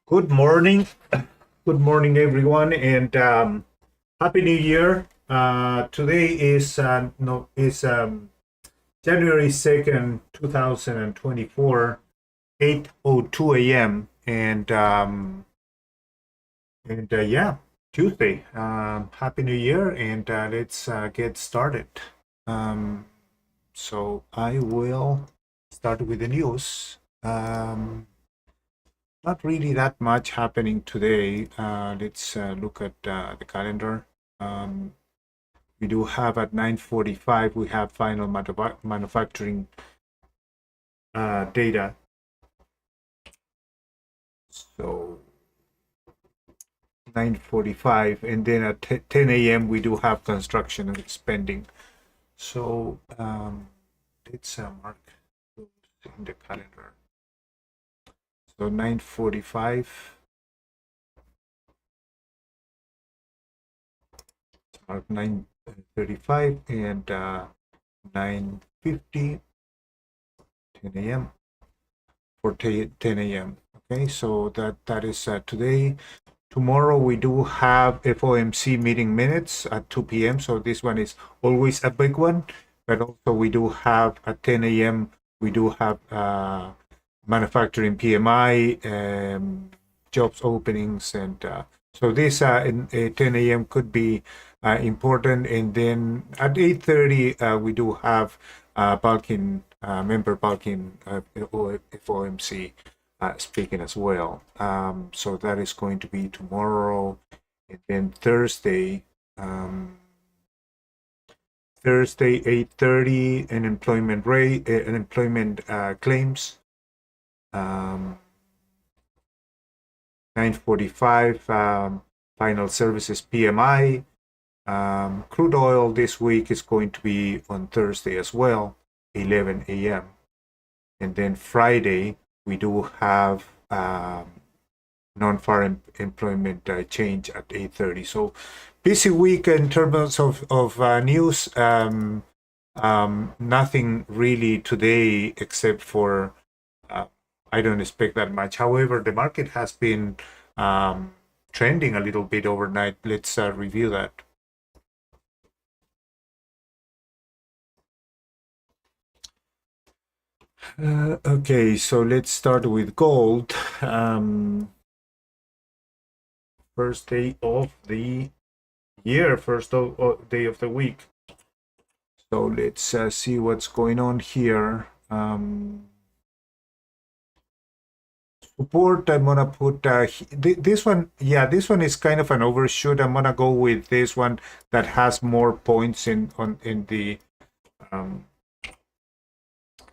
Good morning. Good morning, everyone, and Happy New Year. Today is no is January 2nd, 2024, 8:02 a.m. and yeah, Tuesday. Happy New Year, and let's get started. Um, so I will start with the news. Not really that much happening today. Let's look at the calendar. Um, we do have at 9:45, we have final manufacturing data. So 9:45, and then at 10 a.m. we do have construction and spending. So let's mark those in the calendar. So 9:45, mark 9:35, and 9:50, 10 a.m. for 10 a.m. Okay, so that is today. Tomorrow we do have FOMC meeting minutes at 2 p.m. So this one is always a big one. But also we do have at 10 a.m. we do have manufacturing PMI, jobs openings, and so this in 10 a.m. could be important. And then at 8:30 we do have bulking member bulking FOMC speaking as well. So that is going to be tomorrow, and then Thursday 8:30 unemployment rate, unemployment claims. 9:45 final services PMI. Crude oil this week is going to be on Thursday as well, 11 a.m. And then Friday we do have non-farm employment change at 8:30. So busy week in terms of news. Nothing really today except for I don't expect that much. However, the market has been trending a little bit overnight. Let's review that. Okay, so let's start with gold. First day of the year, day of the week. So let's see what's going on here. Support, I'm gonna put this one. Yeah, this one is kind of an overshoot. I'm gonna go with this one that has more points um,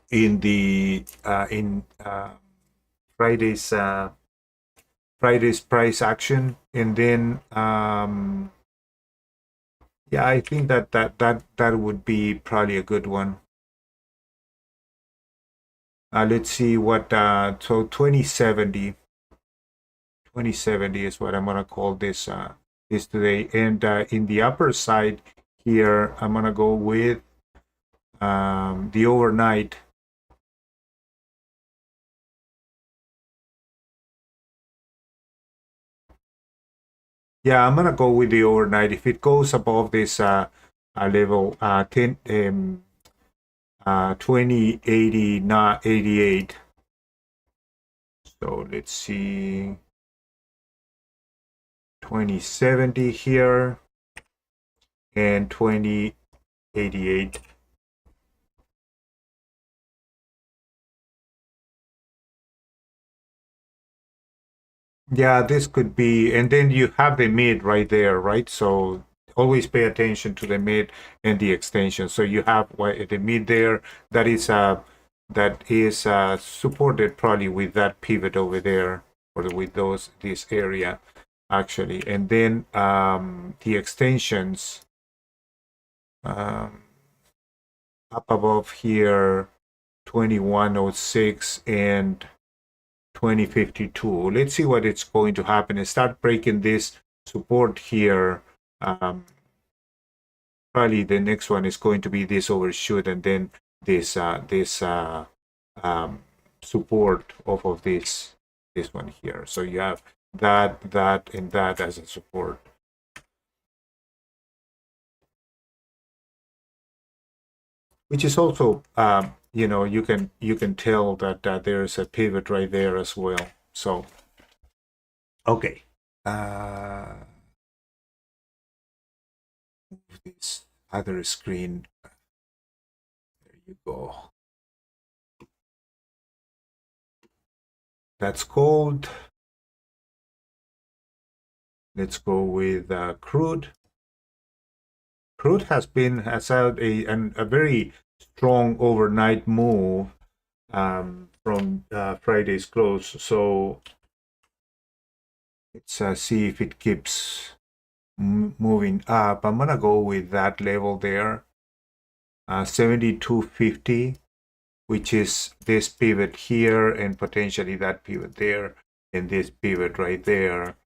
in Friday's Friday's price action, and then yeah, I think that would be probably a good one. Let's see what so 2070 is what I'm gonna call this this today. And in the upper side here, I'm gonna go with the overnight. Yeah, I'm gonna go with the overnight. If it goes above this level 10 20 80 not 88. So let's see 2070 here and 2088. Yeah, this could be, and then you have the mid right there, right? So always pay attention to the mid and the extension. So you have the mid there that is supported probably with that pivot over there, or with this area actually, and then the extensions um, up above here 2106 and 2052. Let's see what it's going to happen and start breaking this support here. Probably the next one is going to be this overshoot, and then this support off of this. this one here. So you have that, and that as a support. Which is also, you know, you can tell that there's a pivot right there as well. So, okay. This other screen. There you go. That's gold. Let's go with crude. Crude has had a very strong overnight move from Friday's close. So let's see if it keeps moving up. I'm gonna go with that level there, 72.50, which is this pivot here and potentially that pivot there and this pivot right there,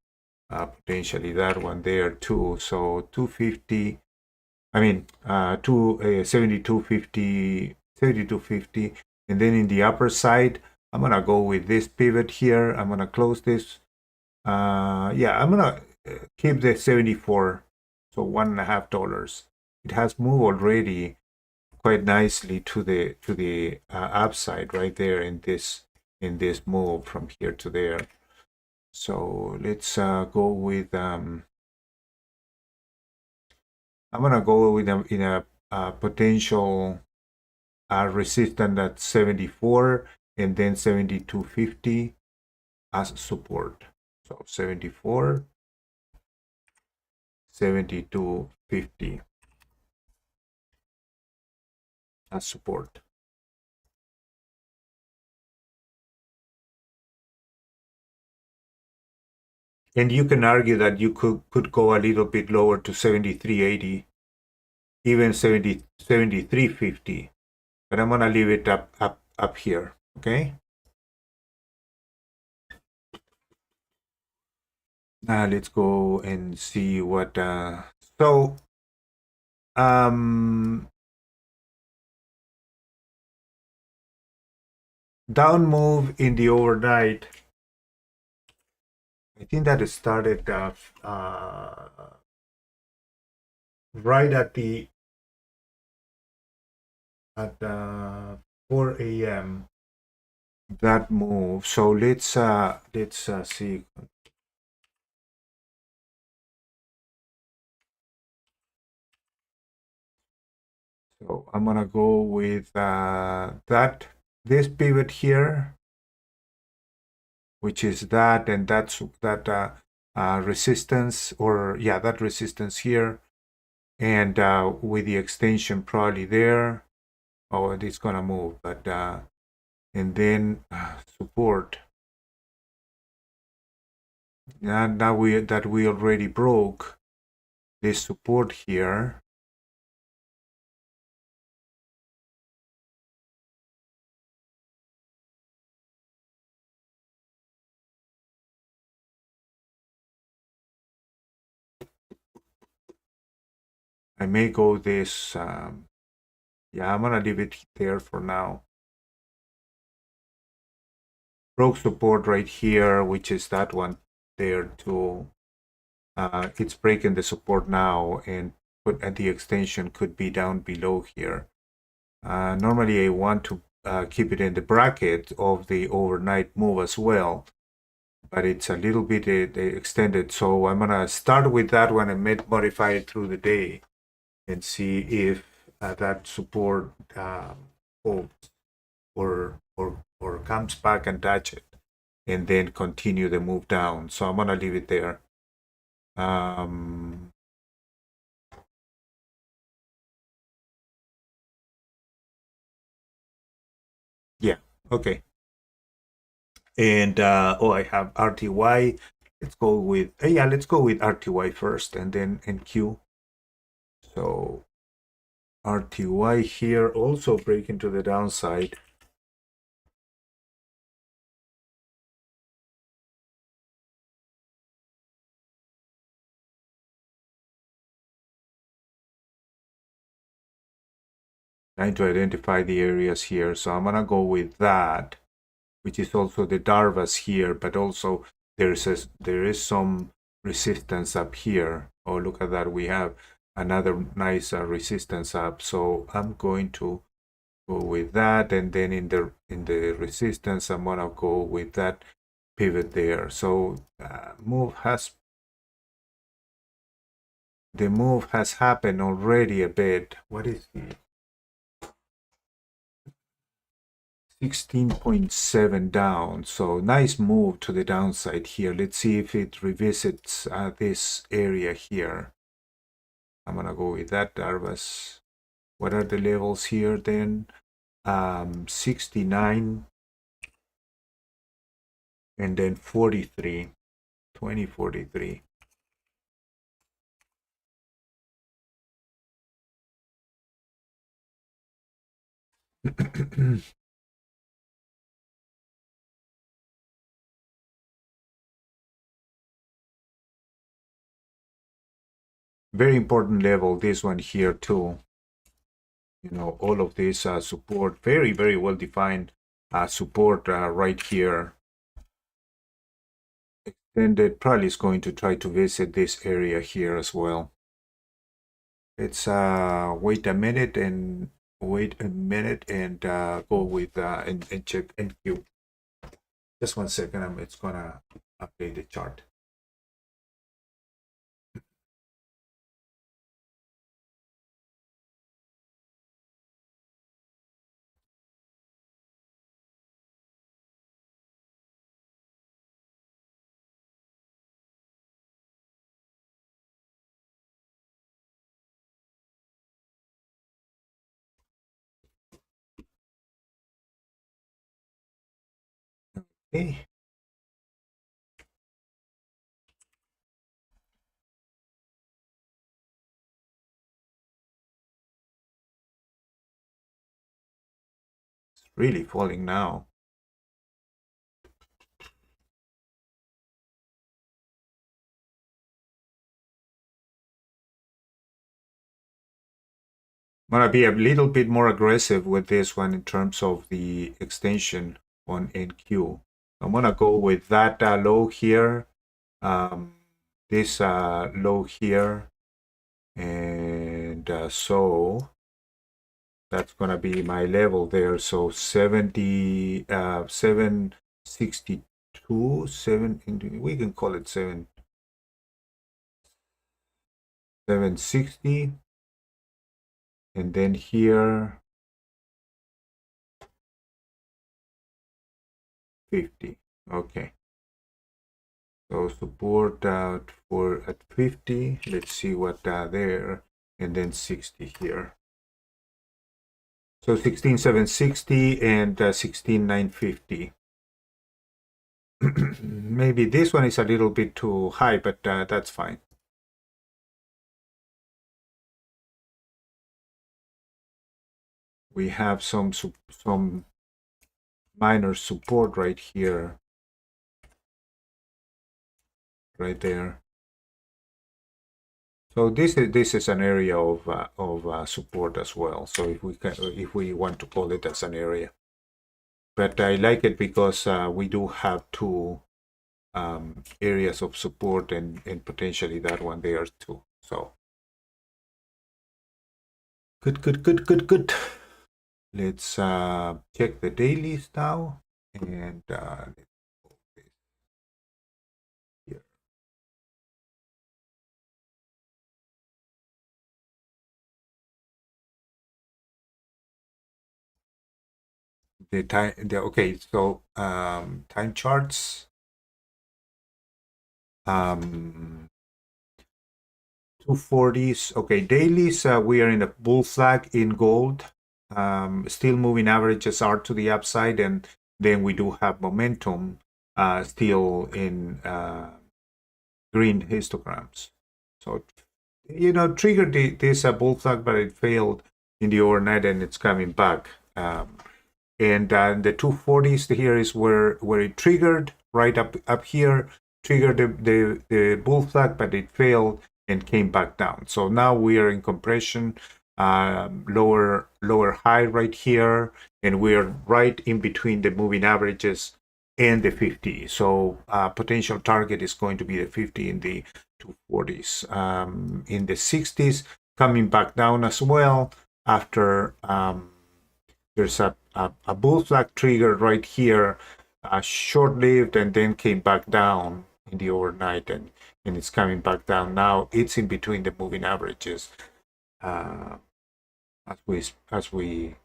potentially that one there too. So 250. I mean, 72.50, 72.50, and then in the upper side, I'm gonna go with this pivot here. I'm gonna close this. Yeah, I'm gonna keep the 74, so $1.50. It has moved already quite nicely to the upside right there in this move from here to there. So let's go with I'm gonna go with in a potential resistance at 74 and then 72.50 as support. So 74, 72.50 as support. And you can argue that you could go a little bit lower to 73.80, even 73.50. But I'm gonna leave it up here. Okay. Let's go and see what so down move in the overnight. I think that it started right at 4 a.m. that move. So let's see. So I'm gonna go with this pivot here, which is that, and that's that resistance, or yeah, that resistance here, and with the extension probably there. Oh, it's gonna move, but and then support. And now we already broke this support here. I may go this. Yeah, I'm gonna leave it there for now. Broke support right here, which is that one there too. It's breaking the support now, and the extension could be down below here. Normally, I want to keep it in the bracket of the overnight move as well, but it's a little bit extended. So I'm gonna start with that one and modify it through the day and see if that support holds or comes back and touch it, and then continue the move down. So I'm gonna leave it there. Yeah, okay. And oh, I have RTY. Let's go with yeah, let's go with RTY first, and then NQ. So RTY here also breaking to the downside. Trying to identify the areas here. So I'm gonna go with that, which is also the Darvas here, but also there is some resistance up here. Oh, look at that, we have another nice resistance up. So I'm going to go with that, and then in the resistance I'm gonna go with that pivot there. So the move has happened already a bit. What is the 16.7 down? So nice move to the downside here. Let's see if it revisits this area here. I'm gonna go with that, Darvas. What are the levels here then? 69 and then 43, 2043. Very important level, this one here too. You know, all of this support, very, very well defined support right here. Extended, probably is going to try to visit this area here as well. Let's wait a minute and go with and check NQ. Just 1 second, it's gonna update the chart. Okay. It's really falling now. I'm gonna be a little bit more aggressive with this one in terms of the extension on NQ. I'm gonna go with that low here, this low here, and so that's gonna be my level there. So 70, 762, we can call it 760. And then here 50. Okay, so support for at 50. Let's see what there, and then 60 here. So 16,760 and 16,950. Maybe this one is a little bit too high, but that's fine. We have some minor support right here, right there. So this is an area of support as well. So if we want to call it as an area, but I like it because we do have two areas of support and potentially that one there too. So good. Let's check the dailies now, and here. The time. Okay, so time charts. 240s. Okay, dailies. We are in a bull flag in gold. Still moving averages are to the upside, and then we do have momentum still in green histograms. So, you know, triggered this bull flag, but it failed in the overnight, and it's coming back. And the 240s here is where it triggered right up here, triggered the bull flag, but it failed and came back down. So now we are in compression. lower high right here, and we're right in between the moving averages and the 50. So potential target is going to be the 50 in the 240s. In the 60s, coming back down as well after there's a bull flag trigger right here, short-lived, and then came back down in the overnight, and it's coming back down now. It's in between the moving averages. As we as we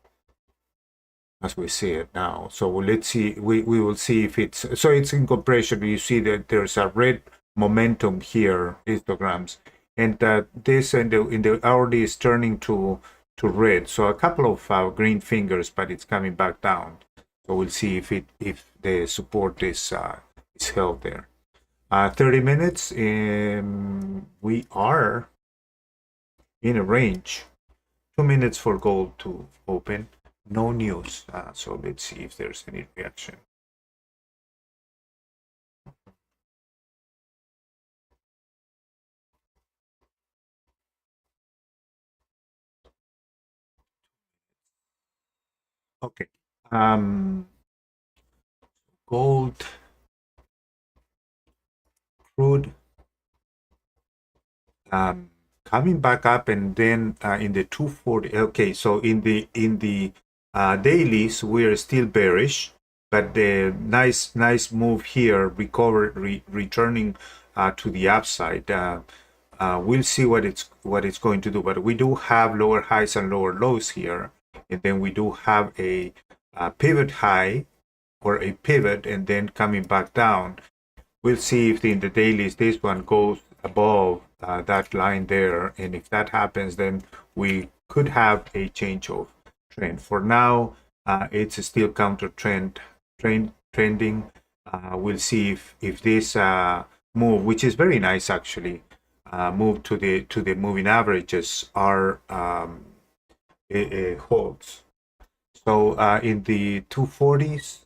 as we see it now. So let's see. We will see if it's so. It's in compression. You see that there's a red momentum here, histograms, and this in the hourly is turning to red. So a couple of green fingers, but it's coming back down. So we'll see if the support is held there. 30 minutes. We are in a range. 2 minutes for gold to open. No news. So let's see if there's any reaction. Okay. Gold, crude, coming back up, and then in the 240. Okay, so in the dailies we are still bearish, but the nice move here, returning to the upside. We'll see what it's going to do, but we do have lower highs and lower lows here, and then we do have a pivot high or a pivot, and then coming back down. We'll see if in the dailies this one goes above that line there, and if that happens, then we could have a change of trend. For now, it's still counter trending. We'll see if this move, which is very nice actually, move to the moving averages are holds. So in the 240s,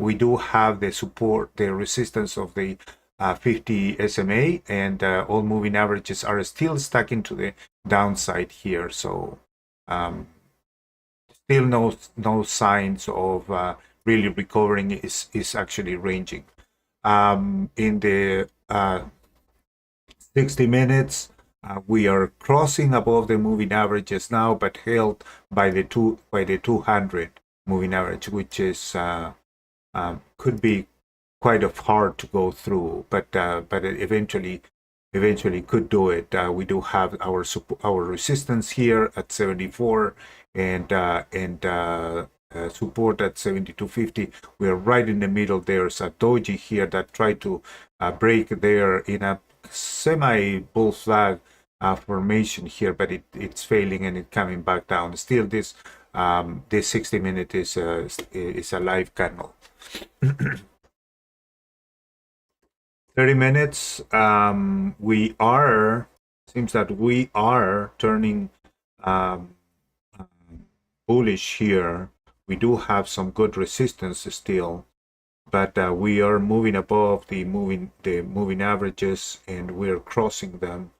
we do have the support, the resistance of the 50 SMA, and all moving averages are still stuck into the downside here. So still no signs of really recovering. Is actually ranging. In the 60 minutes, we are crossing above the moving averages now, but held by the 200 moving average, which is could be quite hard to go through, but eventually could do it. We do have our resistance here at 74, and support at 72.50. We are right in the middle. There's a doji here that tried to break there in a semi bull flag formation here, but it's failing and it's coming back down. Still, this 60-minute is a live candle. 30 minutes. Seems that we are turning bullish here. We do have some good resistance still, but we are moving above the moving averages, and we're crossing them.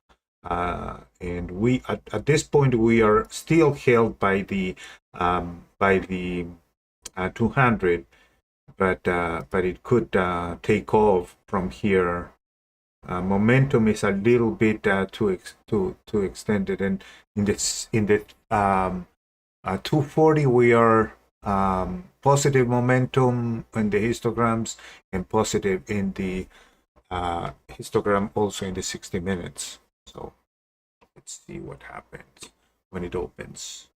And we at this point we are still held by the 200, but it could take off from here. Momentum is a little bit too extended, and in the 240 we are positive momentum in the histograms, and positive in the histogram also in the 60 minutes. So let's see what happens when it opens.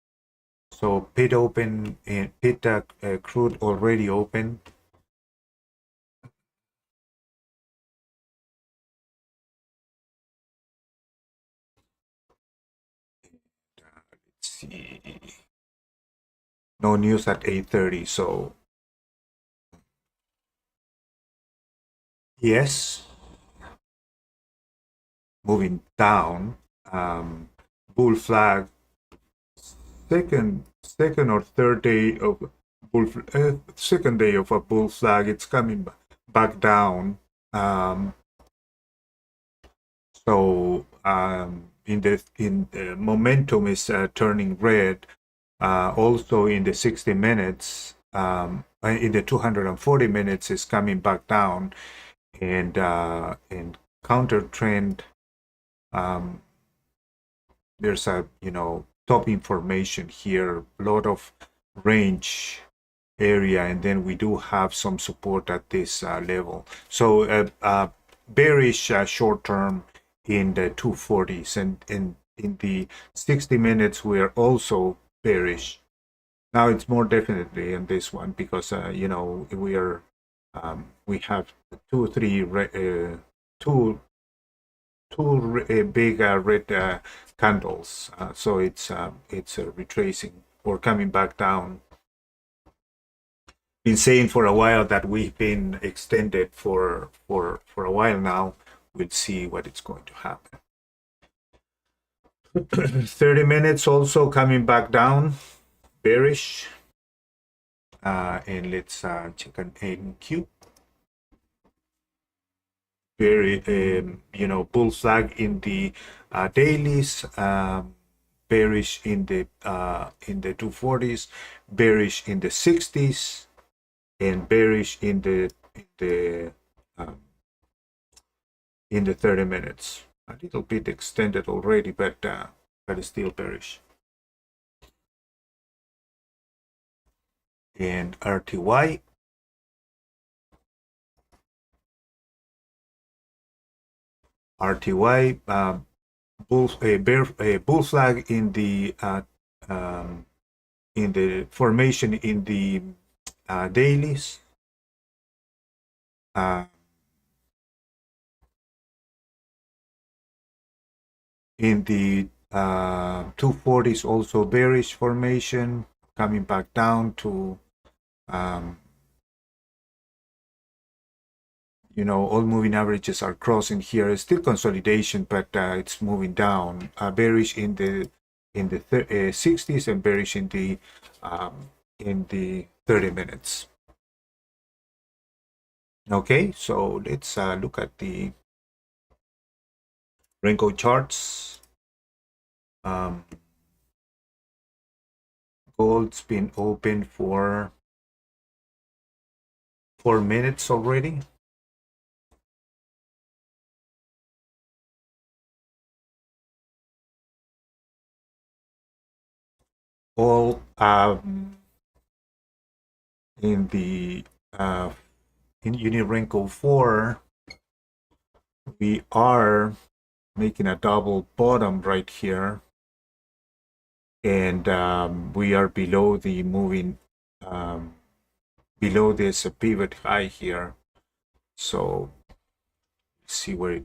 So pit open, and pit crude already open. Let's see. No news at 8:30. So yes, moving down. Bull flag. Second or third day of second day of a bull flag. It's coming back down. So in momentum is turning red. Also in the 60 minutes, in the 240 minutes is coming back down, and counter trend. Um, there's a top information here, a lot of range area, and then we do have some support at this level. So bearish short term in the 240s, and in the 60 minutes we are also bearish. Now it's more definitely in this one because we have two big red candles, so it's retracing or coming back down. Been saying for a while that we've been extended for a while now. We'll see what is going to happen. 30 minutes also coming back down, bearish. And let's check an NQ. Very bull flag in the dailies, bearish in the 240s, bearish in the 60s, and bearish in the um, in the 30 minutes. A little bit extended already, but it's still bearish. And RTY. RTY bull flag in the formation in the dailies. In the 240s also bearish formation, coming back down to all moving averages are crossing here. It's still consolidation, but it's moving down. Bearish in the 60s and bearish in the 30 minutes. Okay, so let's look at the Renko charts. Gold's been open for 4 minutes already. All in the in Renko 4, we are making a double bottom right here, and we are below the moving below this pivot high here. So see where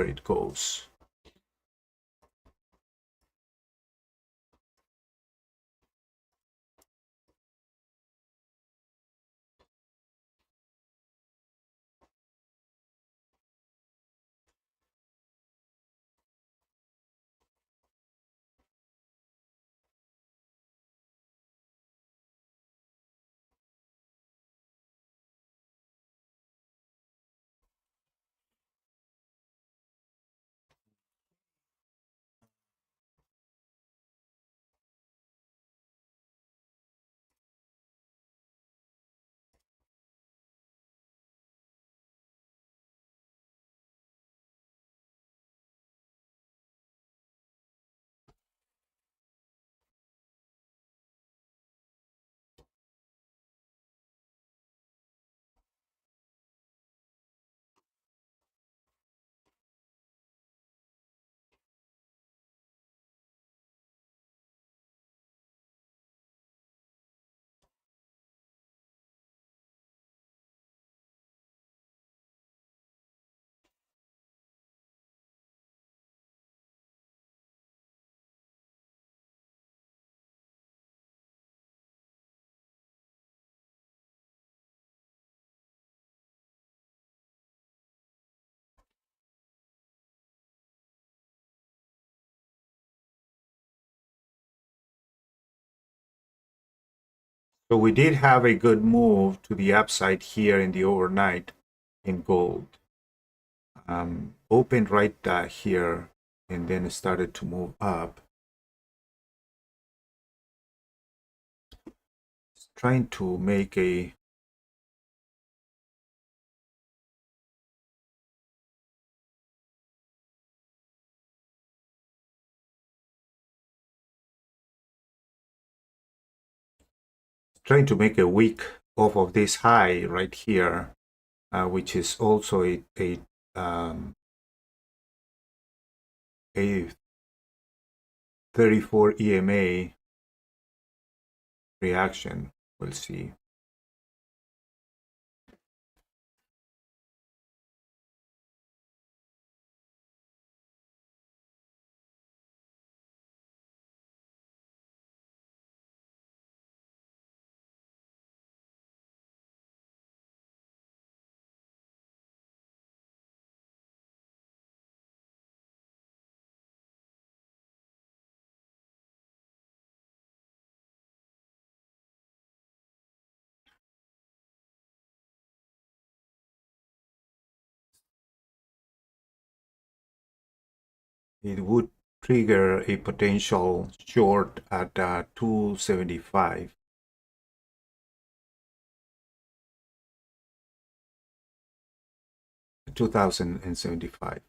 it goes. So we did have a good move to the upside here in the overnight in gold. Opened right here and then it started to move up. It's trying to make a wick off of this high right here, which is also a 34 EMA reaction. We'll see. It would trigger a potential short at 275. 2075.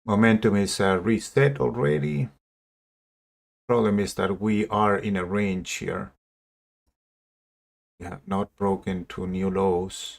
Momentum is reset already. Problem is that we are in a range here. We have not broken to new lows.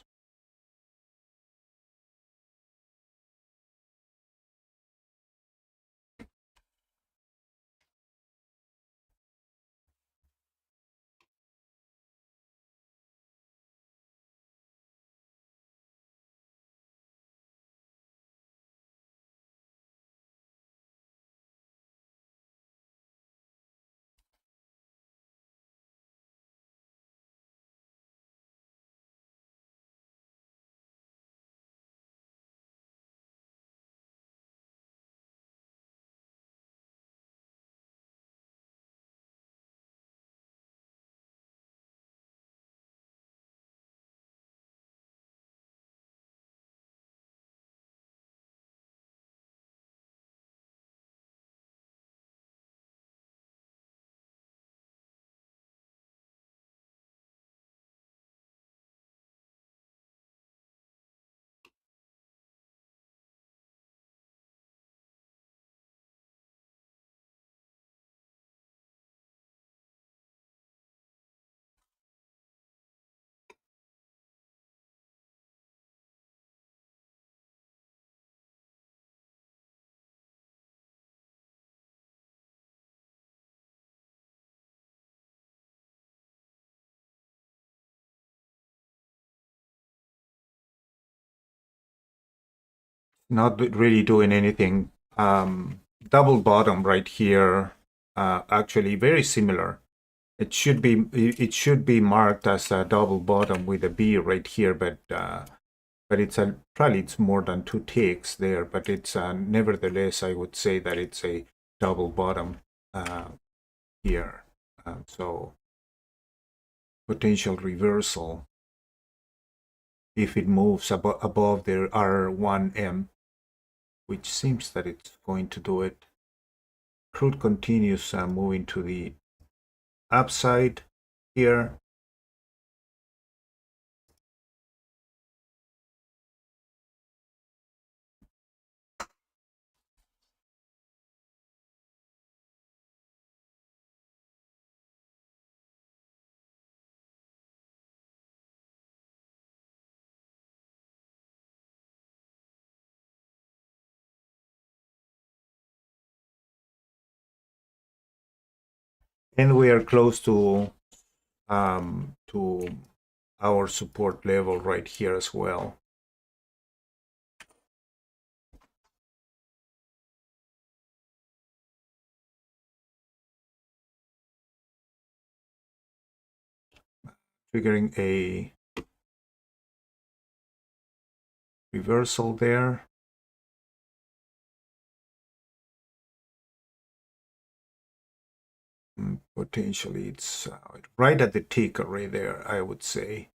Not really doing anything. Double bottom right here. Actually, very similar. It should be marked as a double bottom with a B right here, but it's probably it's more than two ticks there. But it's nevertheless, I would say that it's a double bottom here. So potential reversal if it moves above the R1M, which seems that it's going to do it. Crude continues moving to the upside here. And we are close to our support level right here as well. Triggering a reversal there. Potentially it's right at the tick array there, I would say.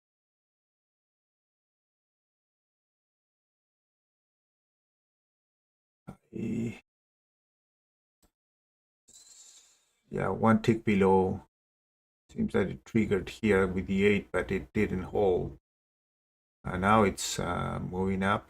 Yeah, one tick below. Seems that it triggered here with the 8, but it didn't hold. Now it's moving up.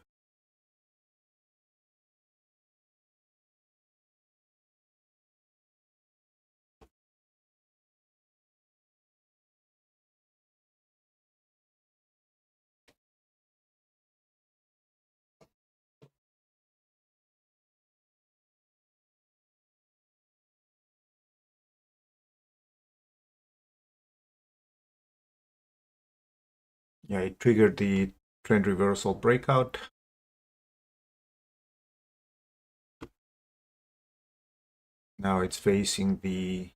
Yeah, it triggered the trend reversal breakout. Now it's facing the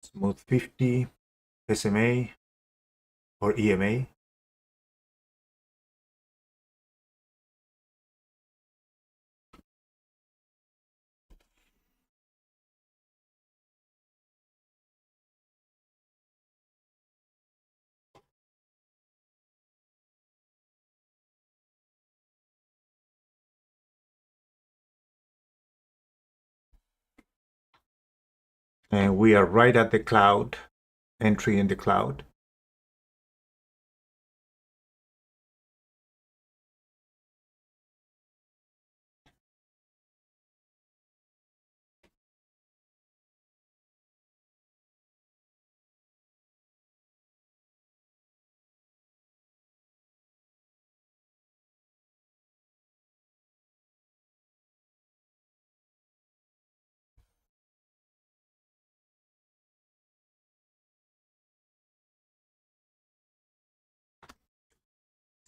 smooth 50 SMA or EMA. And we are right at the cloud, entry in the cloud.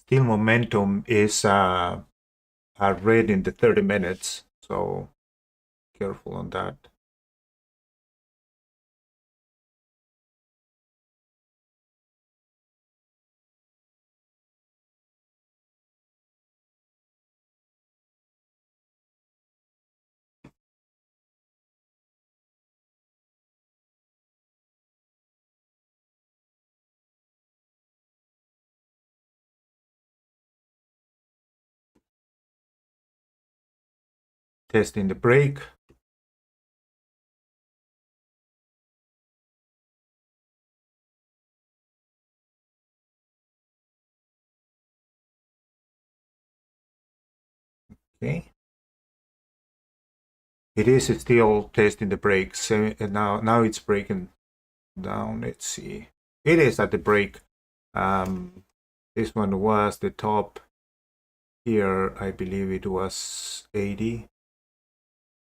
Still momentum is red in the 30 minutes, so careful on that. Testing the break. Okay. It is still testing the break. So now it's breaking down. Let's see. It is at the break. This one was the top here. I believe it was 80,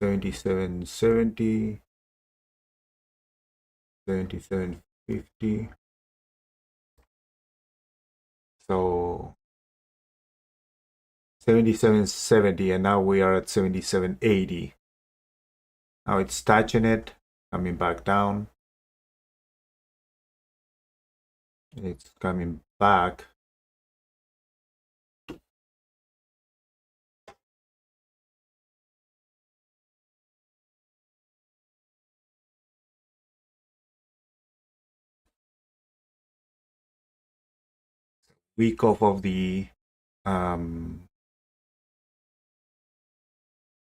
77, 70, 77, 50. So 77.70, and now we are at 77.80. Now it's touching it, coming back down. It's coming back. Week off of the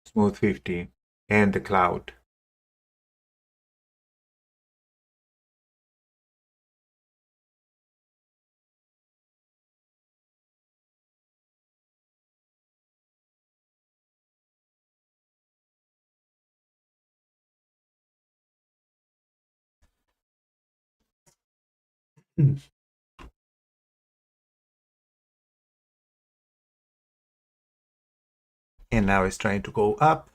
smooth 50 and the cloud. And now it's trying to go up.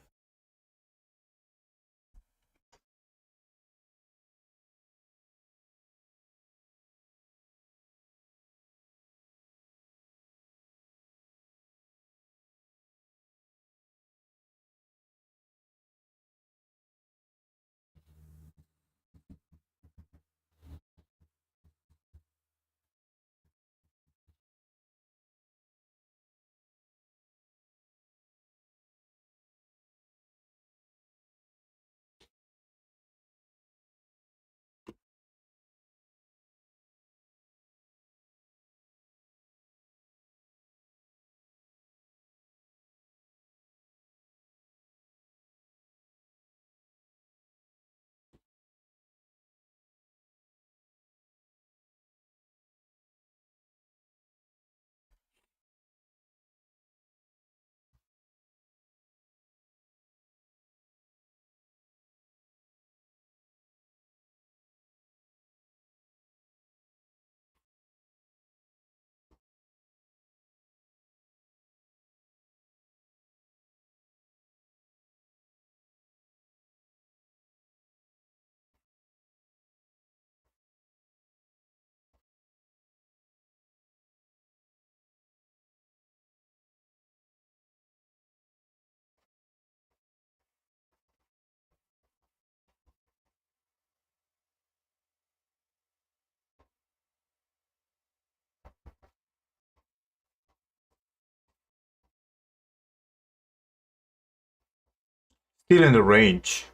still in the range.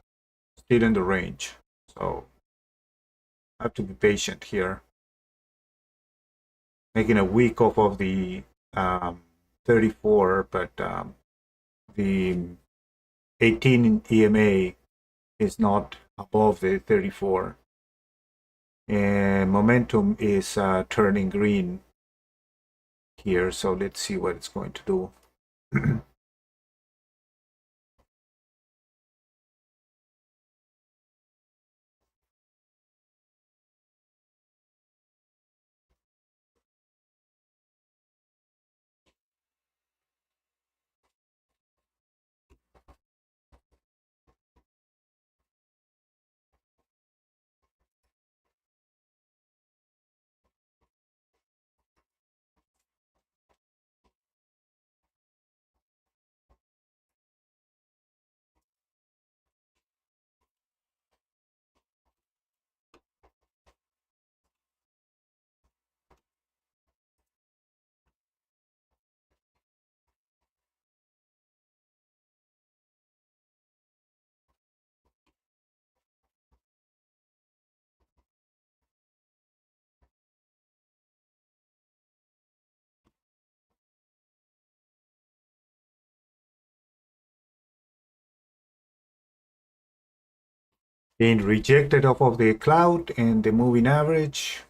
Still in the range. So I have to be patient here. Making a week off of the 34, but the 18 EMA is not above the 34. And momentum is turning green here, so let's see what it's going to do. Being rejected off of the cloud and the moving average.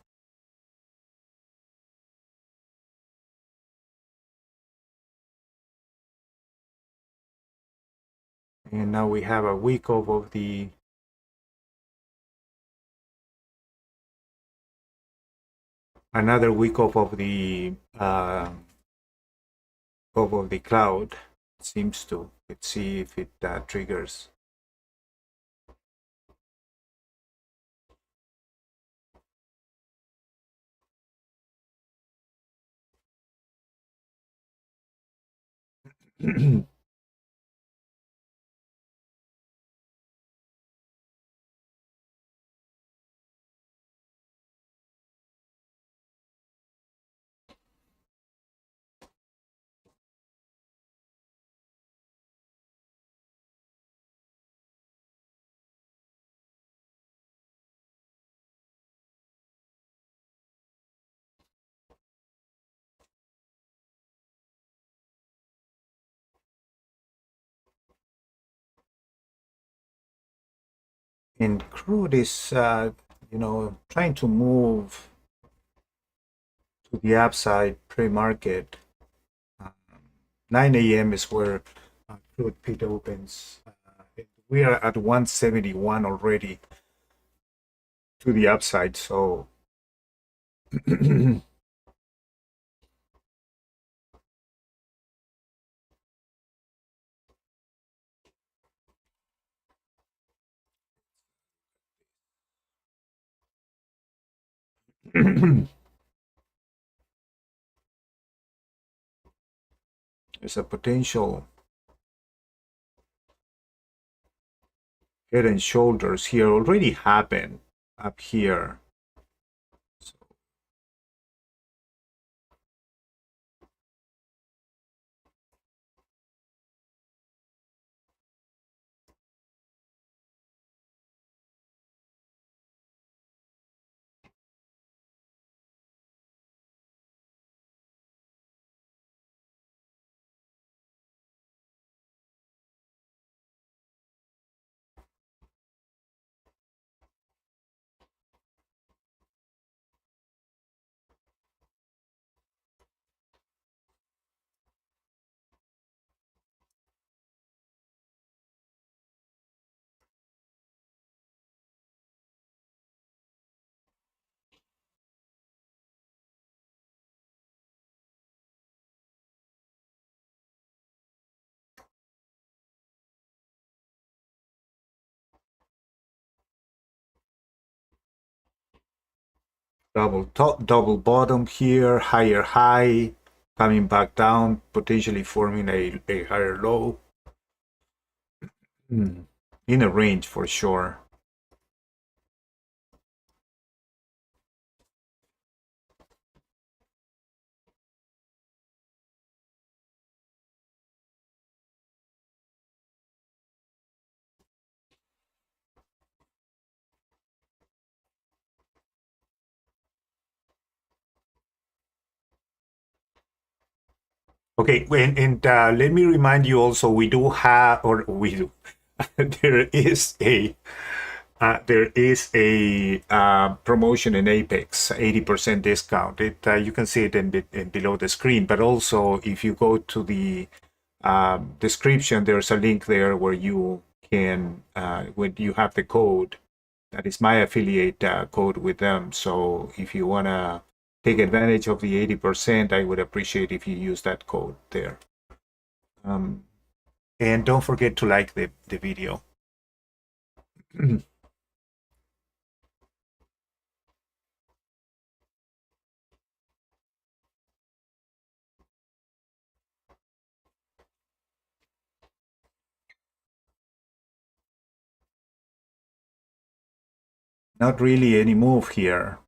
And now we have a week off of the another week off of the cloud. It seems to. Let's see if it triggers. And crude is, trying to move to the upside pre-market. 9 a.m. is where crude pit opens. We are at 171 already to the upside, so there's a potential head and shoulders here already happened up here. So double top, double bottom here, higher high, coming back down, potentially forming a higher low. In a range for sure. Okay, and let me remind you also, we do have, or we do, there is a promotion in Apex, 80% discount. You can see it in below the screen, but also if you go to the description, there's a link there where you can, when you have the code, that is my affiliate code with them. So if you want to take advantage of the 80%, I would appreciate if you use that code there. Um, and don't forget to like the video. Not really any move here.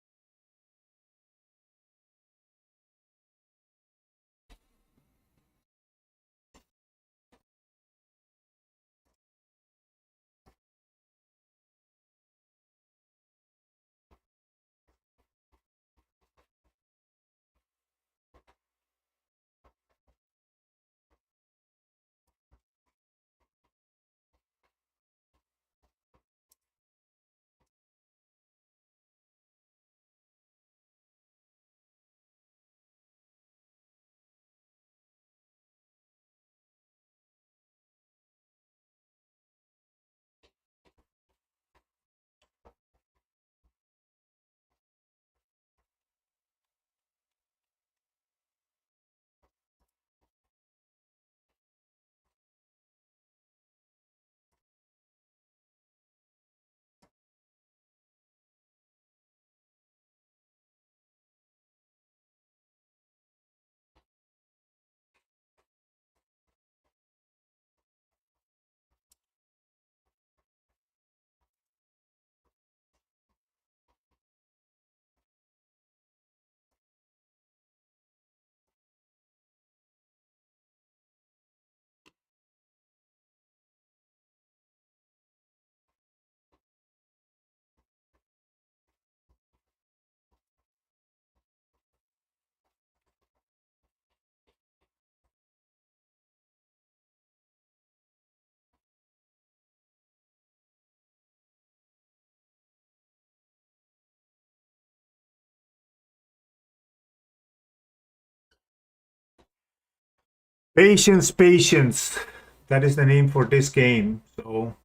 Patience, patience. That is the name for this game. So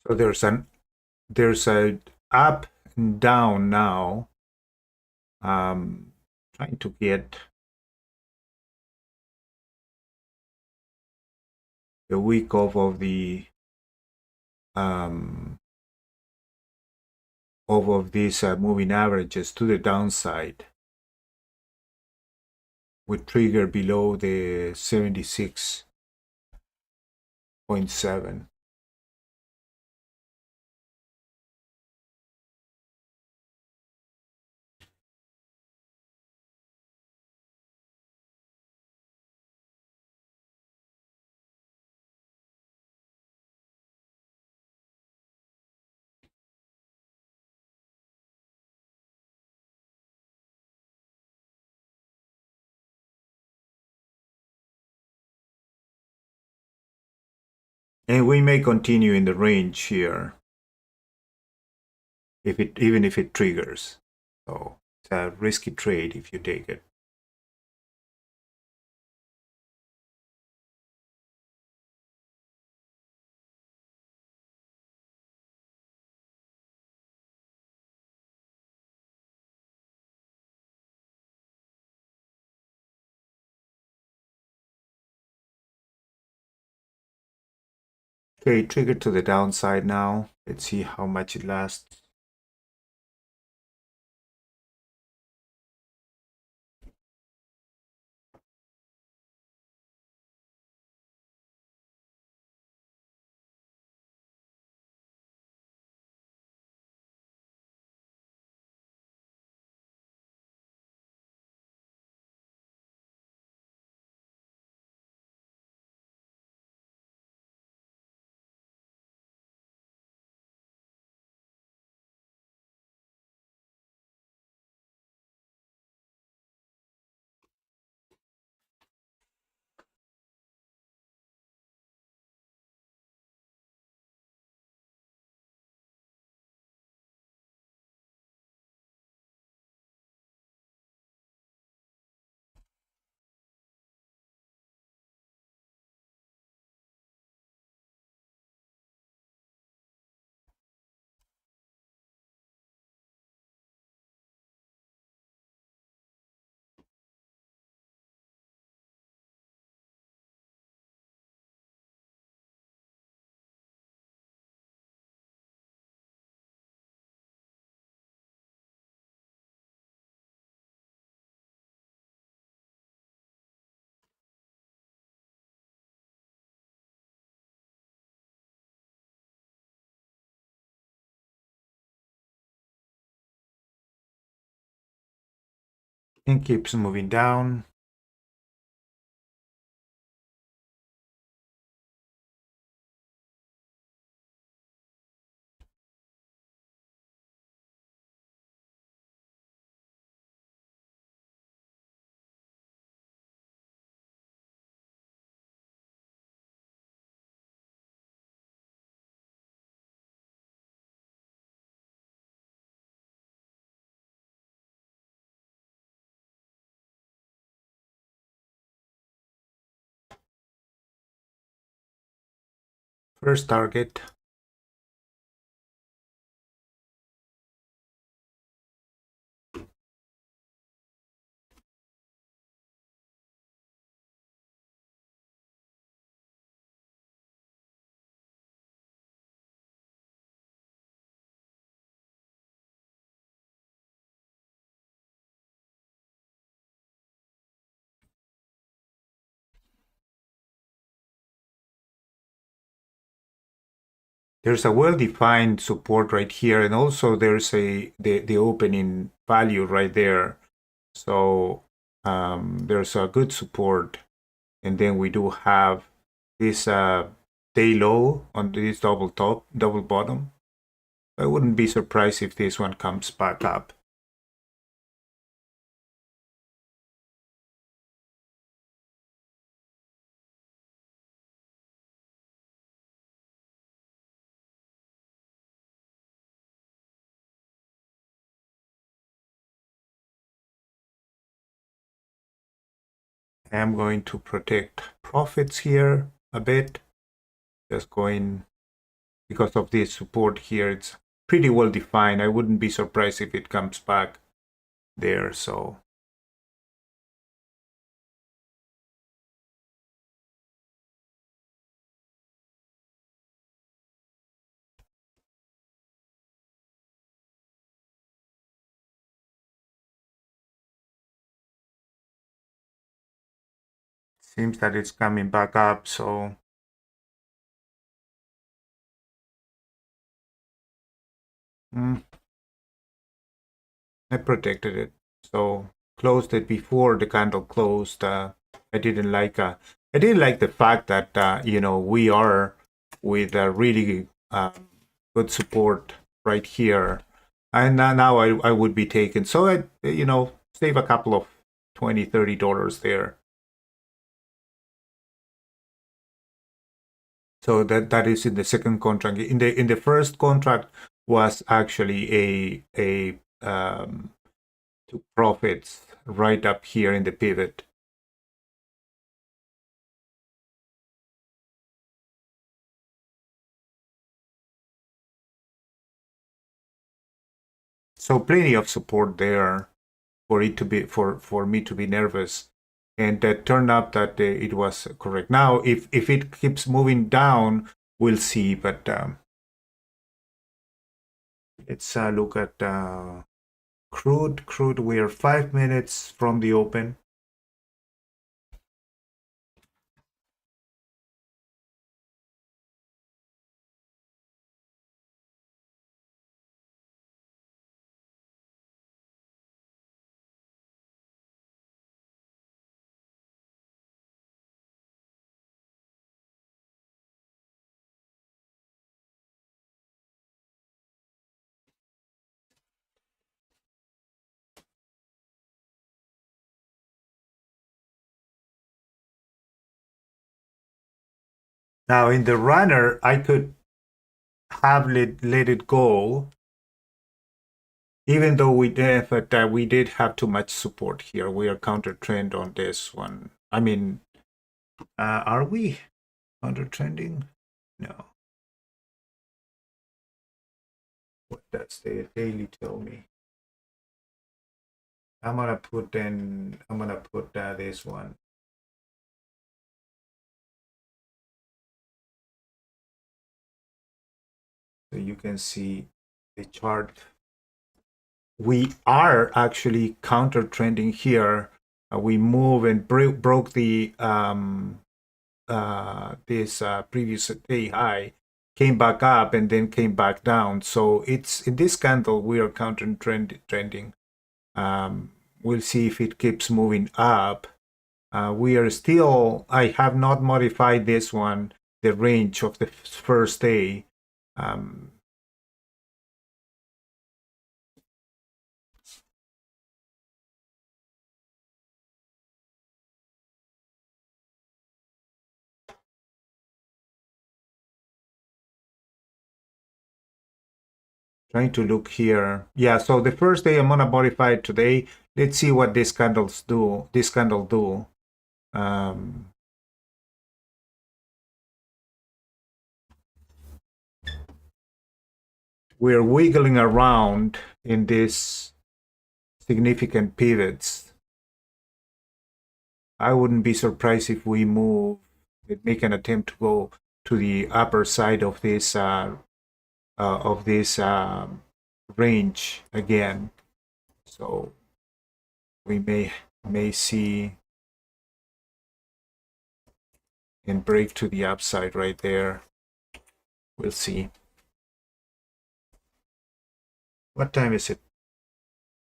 So there's a up and down now. Trying to get the week of the of these moving averages to the downside with trigger below the 76.7. And we may continue in the range here if it even if it triggers. So it's a risky trade if you take it. Okay, trigger to the downside now. Let's see how much it lasts. And keeps moving down. First target. There's a well-defined support right here, and also there's the opening value right there. So there's a good support, and then we do have this day low on this double top, double bottom. I wouldn't be surprised if this one comes back up. I'm going to protect profits here a bit, just going because of this support here. It's pretty well defined. I wouldn't be surprised if it comes back there. So seems that it's coming back up. So I protected it. So closed it before the candle closed. I didn't like I didn't like the fact that we are with a really good support right here, and now I would be taken. So I save a couple of $20-$30 there. So that is in the second contract. In the first contract was actually a to profits right up here in the pivot. So plenty of support there for it to be for me to be nervous, and that turned out that it was correct. Now, if it keeps moving down, we'll see. But let's look at crude. Crude, we are 5 minutes from the open. Now, in the runner, I could have let it go, even though we did have too much support here. We are counter trend on this one. I mean, are we counter trending? No. What does the daily tell me? I'm gonna put this one. So you can see the chart. We are actually counter trending here. We move and broke the this previous day high, came back up and then came back down. So it's in this candle we are counter trending. We'll see if it keeps moving up. We are still, I have not modified this one, the range of the first day. Trying to look here. Yeah, so the first day I'm gonna modify it today. Let's see what these candles do. This candle do. We're wiggling around in these significant pivots. I wouldn't be surprised if we make an attempt to go to the upper side of this range again. So we may see and break to the upside right there. We'll see. What time is it?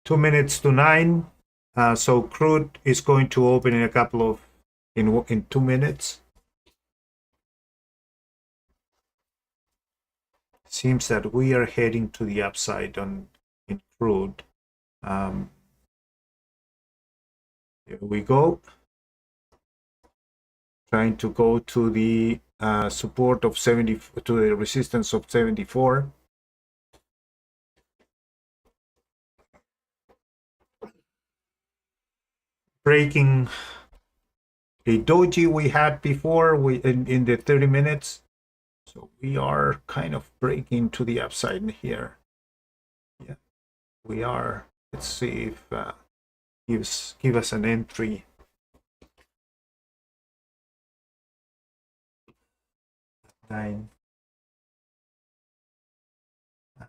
2 minutes to 9. So crude is going to open in a couple of in 2 minutes. Seems that we are heading to the upside in crude. Here we go. Trying to go to the support of 70, to the resistance of 74. Breaking a doji we had before in the 30 minutes. So we are kind of breaking to the upside in here. Yeah, we are. Let's see if give us an entry. Nine.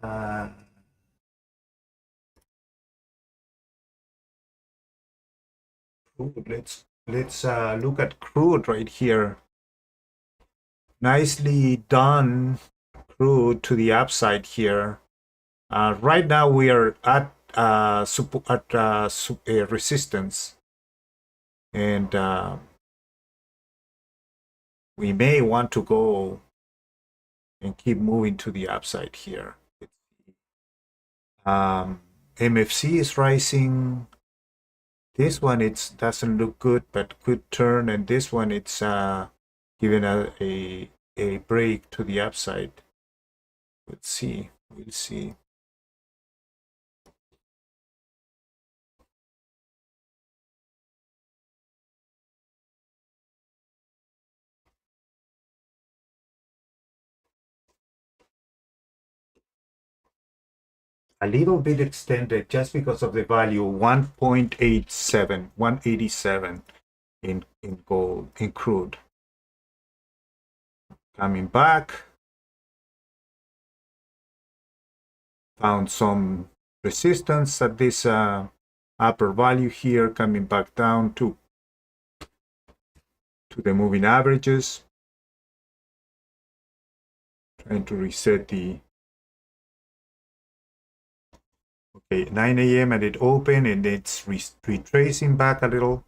Uh, let's look at crude right here. Nicely done, crude to the upside here. Right now we are at resistance, and we may want to go and keep moving to the upside here. MFC is rising. This one it doesn't look good, but could turn, and this one it's given a break to the upside. Let's see. We'll see. A little bit extended just because of the value 1.87, 187 in gold, in crude. Coming back, found some resistance at this upper value here, coming back down to the moving averages, trying to reset the okay 9 a.m. and it opened and it's retracing back a little.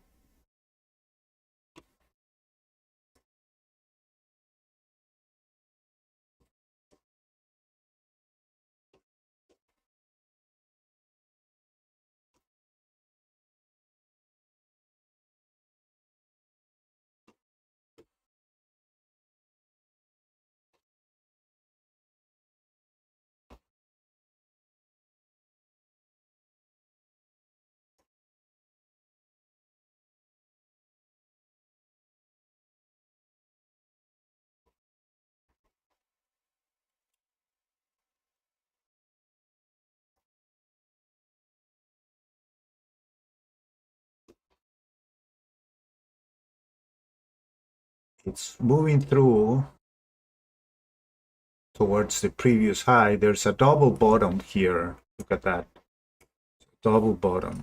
It's moving through towards the previous high. There's a double bottom here. Look at that. Double bottom.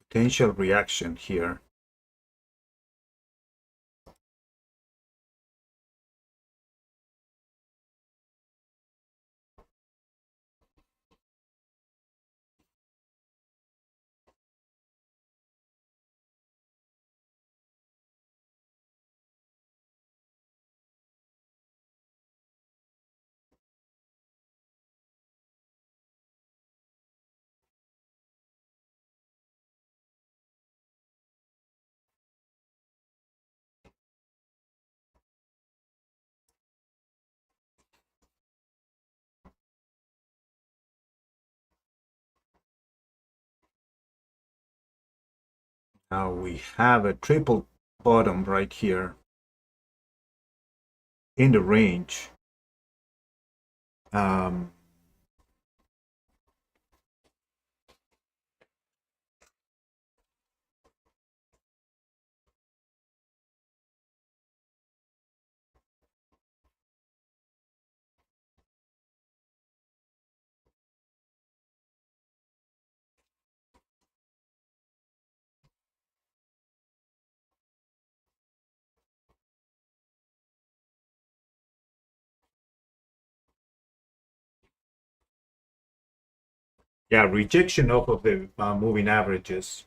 Potential reaction here. Now we have a triple bottom right here in the range. Um, yeah, rejection off of the moving averages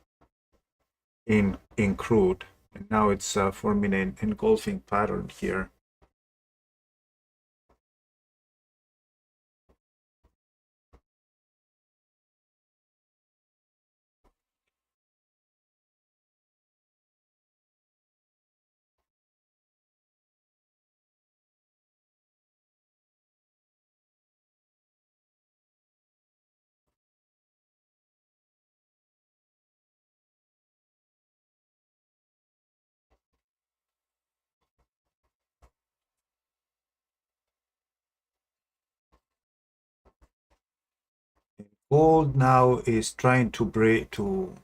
in crude, and now it's forming an engulfing pattern here. Gold now is trying to break, to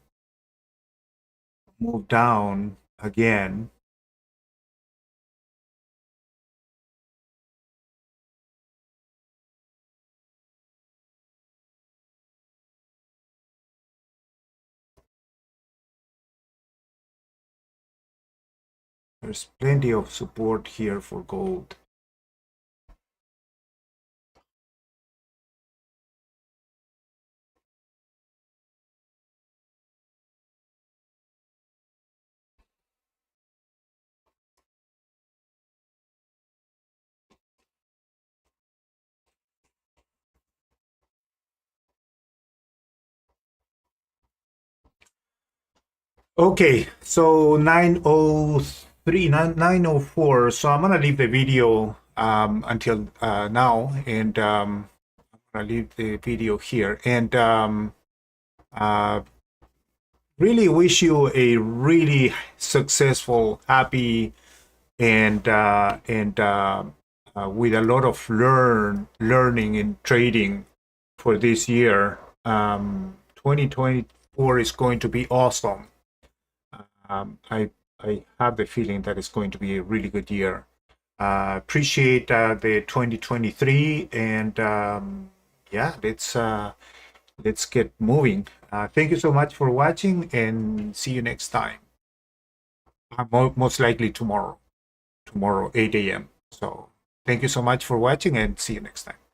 move down again. There's plenty of support here for gold. Okay, so 9:03, 9:04. So I'm gonna leave the video until now, and I'm gonna leave the video here, and uh, really wish you a really successful, happy, and with a lot of learning and trading for this year. 2024 is going to be awesome. I have the feeling that it's going to be a really good year. Appreciate the 2023, and yeah, let's get moving. Thank you so much for watching, and see you next time. Most likely tomorrow, 8 a.m. So thank you so much for watching, and see you next time.